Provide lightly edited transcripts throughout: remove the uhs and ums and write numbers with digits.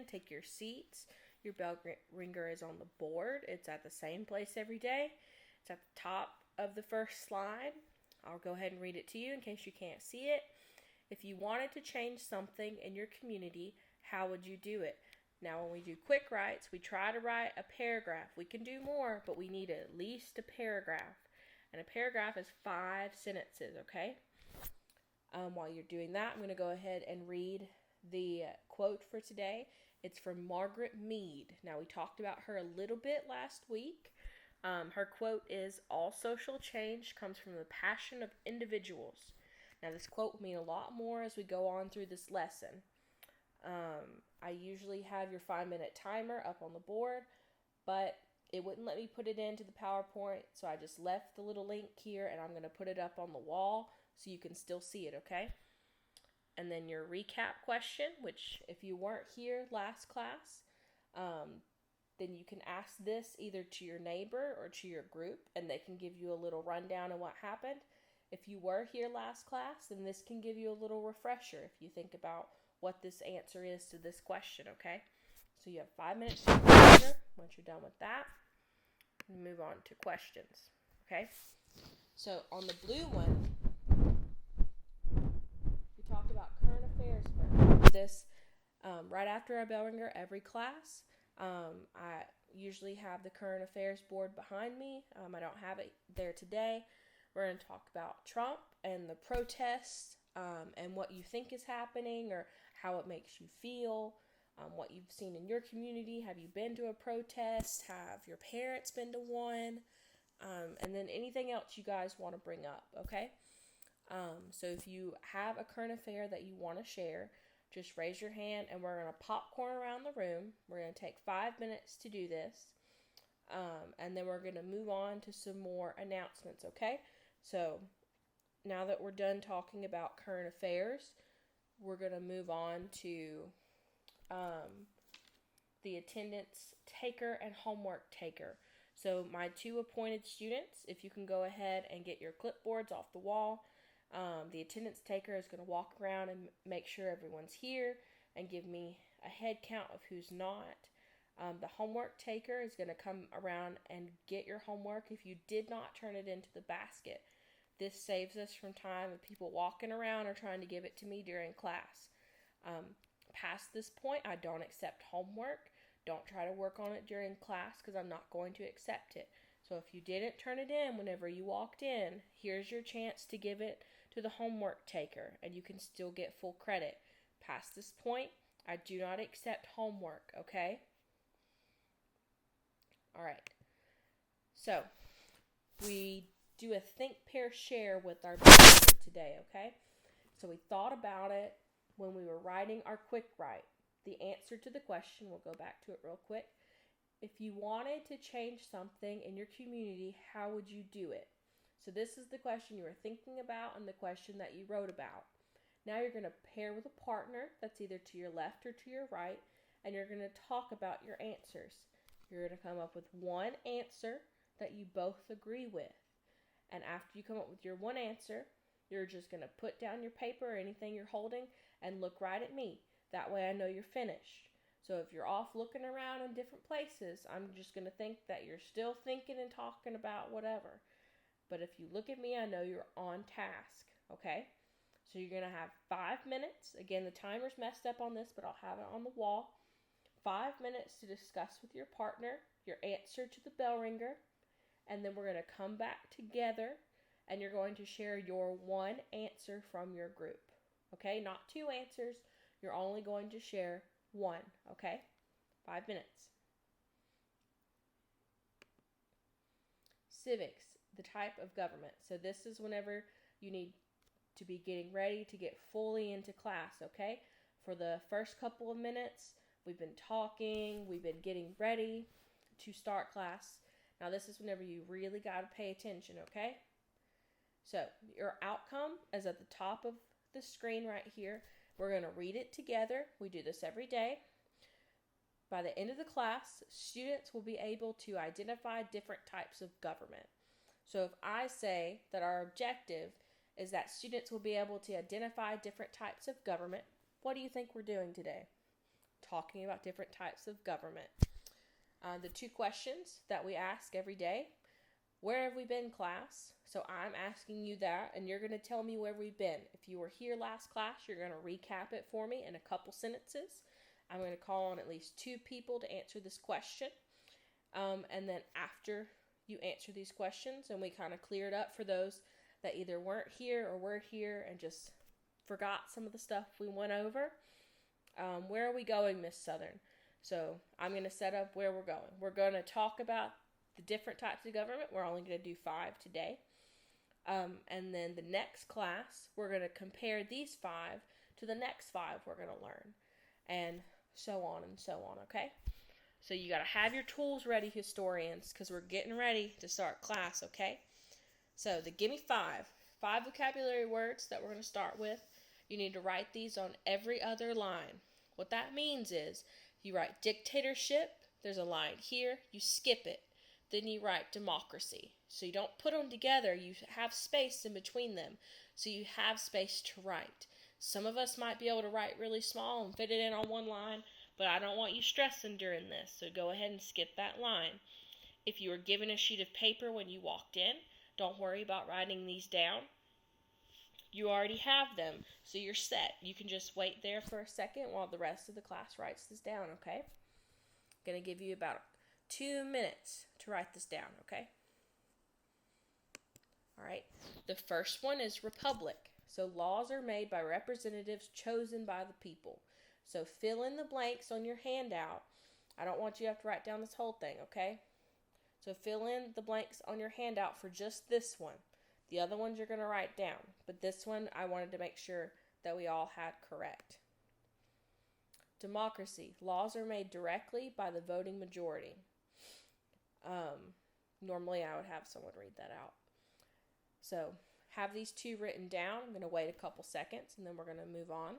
in, take your seats. Your bell ringer is on the board. It's at the same place every day. It's at the top of the first slide. I'll go ahead and read it to you in case you can't see it. If you wanted to change something in your community, how would you do it? Now, when we do quick writes, we try to write a paragraph. We can do more, but we need at least a paragraph. And a paragraph is 5 sentences, okay? While you're doing that, I'm going to go ahead and read the quote for today. It's from Margaret Mead. Now, we talked about her a little bit last week. Her quote is, "All social change comes from the passion of individuals." Now, this quote will mean a lot more as we go on through this lesson. I usually have your 5-minute timer up on the board, but it wouldn't let me put it into the PowerPoint, so I just left the little link here, and I'm going to put it up on the wall so you can still see it, okay? And then your recap question, which if you weren't here last class, then you can ask this either to your neighbor or to your group, and they can give you a little rundown of what happened. If you were here last class, then this can give you a little refresher if you think about what this answer is to this question, okay? So you have 5 minutes to answer. Once you're done with that, we move on to questions, okay? So on the blue one, we talked about current affairs first. This right after our bell ringer every class. I usually have the current affairs board behind me. I don't have it there today. We're going to talk about Trump and the protests and what you think is happening or how it makes you feel, what you've seen in your community. Have you been to a protest? Have your parents been to one? And then anything else you guys want to bring up, okay? So if you have a current affair that you want to share, just raise your hand and we're going to popcorn around the room. We're going to take 5 minutes to do this. And then we're going to move on to some more announcements, okay? So now that we're done talking about current affairs, we're going to move on to the attendance taker and homework taker. So my 2 appointed students, if you can go ahead and get your clipboards off the wall, the attendance taker is going to walk around and make sure everyone's here and give me a head count of who's not. The homework taker is going to come around and get your homework if you did not turn it into the basket. This saves us from time of people walking around or trying to give it to me during class. Past this point, I don't accept homework. Don't try to work on it during class because I'm not going to accept it. So if you didn't turn it in whenever you walked in, here's your chance to give it to the homework taker, and you can still get full credit. Past this point, I do not accept homework, okay? All right. So we do a think, pair, share with our behavior today, okay? So we thought about it when we were writing our quick write. The answer to the question, we'll go back to it real quick. If you wanted to change something in your community, how would you do it? So this is the question you were thinking about and the question that you wrote about. Now you're going to pair with a partner that's either to your left or to your right, and you're going to talk about your answers. You're going to come up with one answer that you both agree with. And after you come up with your one answer, you're just going to put down your paper or anything you're holding and look right at me. That way I know you're finished. So if you're off looking around in different places, I'm just going to think that you're still thinking and talking about whatever. But if you look at me, I know you're on task, okay? So you're going to have 5 minutes. Again, the timer's messed up on this, but I'll have it on the wall. 5 minutes to discuss with your partner your answer to the bell ringer. And then we're going to come back together and you're going to share your one answer from your group. Okay? Not 2 answers. You're only going to share one. Okay? 5 minutes. Civics, the type of government. So this is whenever you need to be getting ready to get fully into class. Okay? For the first couple of minutes, we've been talking. We've been getting ready to start class. Now this is whenever you really got to pay attention, okay? So your outcome is at the top of the screen right here. We're going to read it together. We do this every day. By the end of the class, students will be able to identify different types of government. So if I say that our objective is that students will be able to identify different types of government, what do you think we're doing today? talking about different types of government. The 2 questions that we ask every day: where have we been, class? So I'm asking you that, and you're going to tell me where we've been. If you were here last class, you're going to recap it for me in a couple sentences. I'm going to call on at least 2 people to answer this question. And then after you answer these questions, and we kind of clear it up for those that either weren't here or were here and just forgot some of the stuff we went over. Where are we going, Miss Southern? So I'm going to set up where we're going. We're going to talk about the different types of government. We're only going to do 5 today. And then the next class, we're going to compare these 5 to the next 5 we're going to learn. And so on and so on, okay? So you got to have your tools ready, historians, because we're getting ready to start class, okay? So the Gimme 5 vocabulary words that we're going to start with. You need to write these on every other line. What that means is you write dictatorship, there's a line here, you skip it. Then you write democracy. So you don't put them together, you have space in between them. So you have space to write. Some of us might be able to write really small and fit it in on one line, but I don't want you stressing during this, so go ahead and skip that line. If you were given a sheet of paper when you walked in, don't worry about writing these down. You already have them, so you're set. You can just wait there for a second while the rest of the class writes this down, okay? I'm going to give you about 2 minutes to write this down, okay? All right. The first one is republic. So laws are made by representatives chosen by the people. So fill in the blanks on your handout. I don't want you to have to write down this whole thing, okay? So fill in the blanks on your handout for just this one. The other ones you're going to write down. But this one I wanted to make sure that we all had correct. Democracy. Laws are made directly by the voting majority. Normally I would have someone read that out. So have these 2 written down. I'm going to wait a couple seconds and then we're going to move on.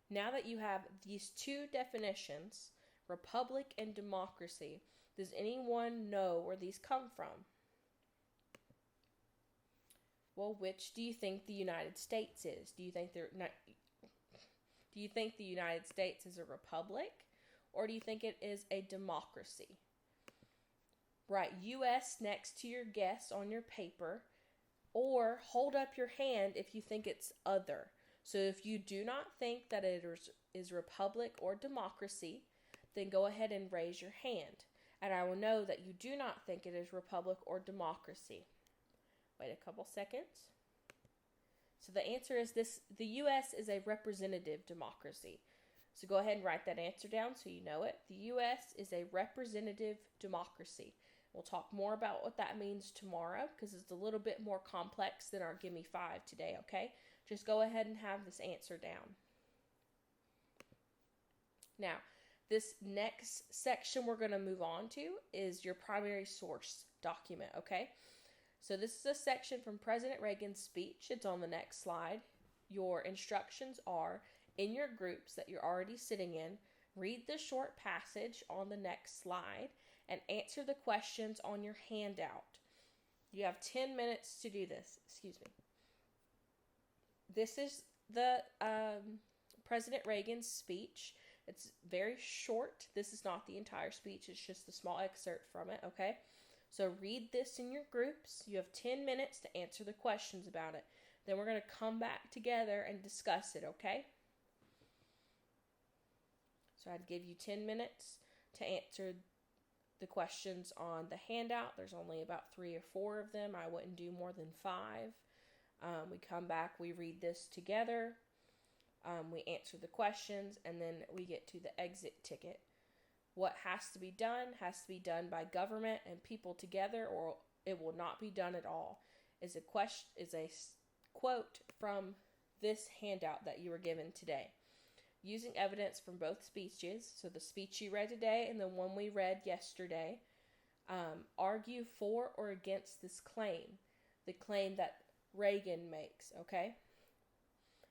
Now that you have these 2 definitions, republic and democracy, does anyone know where these come from? Well, which do you think the United States is? Do you think the United States is a republic, or do you think it is a democracy? Write U.S. next to your guess on your paper, or hold up your hand if you think it's other. So if you do not think that it is republic or democracy, then go ahead and raise your hand, and I will know that you do not think it is republic or democracy. Wait a couple seconds. So the answer is this: the U.S. is a representative democracy. So go ahead and write that answer down so you know it. The U.S. is a representative democracy. We'll talk more about what that means tomorrow because it's a little bit more complex than our Gimme 5 today, okay? Just go ahead and have this answer down. Now, this next section we're going to move on to is your primary source document, okay? So this is a section from President Reagan's speech. It's on the next slide. Your instructions are, in your groups that you're already sitting in, read the short passage on the next slide and answer the questions on your handout. You have 10 minutes to do this. Excuse me. This is the President Reagan's speech. It's very short. This is not the entire speech. It's just a small excerpt from it, okay? So read this in your groups. You have 10 minutes to answer the questions about it. Then we're going to come back together and discuss it, okay? So I'd give you 10 minutes to answer the questions on the handout. There's only about 3 or 4 of them. I wouldn't do more than 5. We come back, we read this together, we answer the questions, and then we get to the exit ticket. What has to be done by government and people together, or it will not be done at all. Is a quote from this handout that you were given today. Using evidence from both speeches, so the speech you read today and the one we read yesterday, argue for or against this claim, the claim that Reagan makes, okay?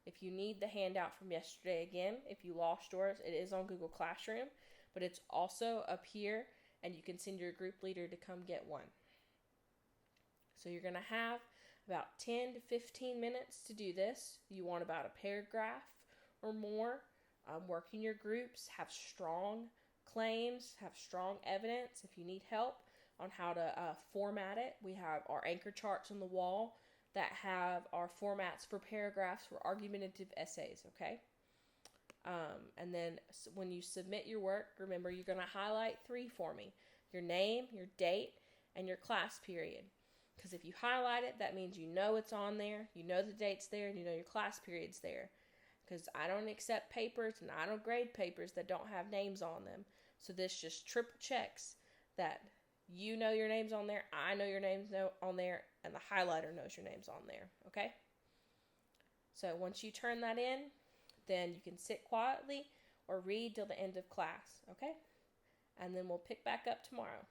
If you need the handout from yesterday again, if you lost yours, it is on Google Classroom, but it's also up here, and you can send your group leader to come get one. So you're going to have about 10 to 15 minutes to do this. You want about a paragraph or more Work in your groups, have strong claims, have strong evidence. If you need help on how to format it, we have our anchor charts on the wall that have our formats for paragraphs for argumentative essays, okay? And then when you submit your work, remember you're going to highlight 3 for me: your name, your date, and your class period. Because if you highlight it, that means you know it's on there, you know the date's there, and you know your class period's there. Because I don't accept papers and I don't grade papers that don't have names on them. So this just triple checks that you know your name's on there, I know your name's on there, and the highlighter knows your name's on there, okay? So once you turn that in, then you can sit quietly or read till the end of class, okay? And then we'll pick back up tomorrow.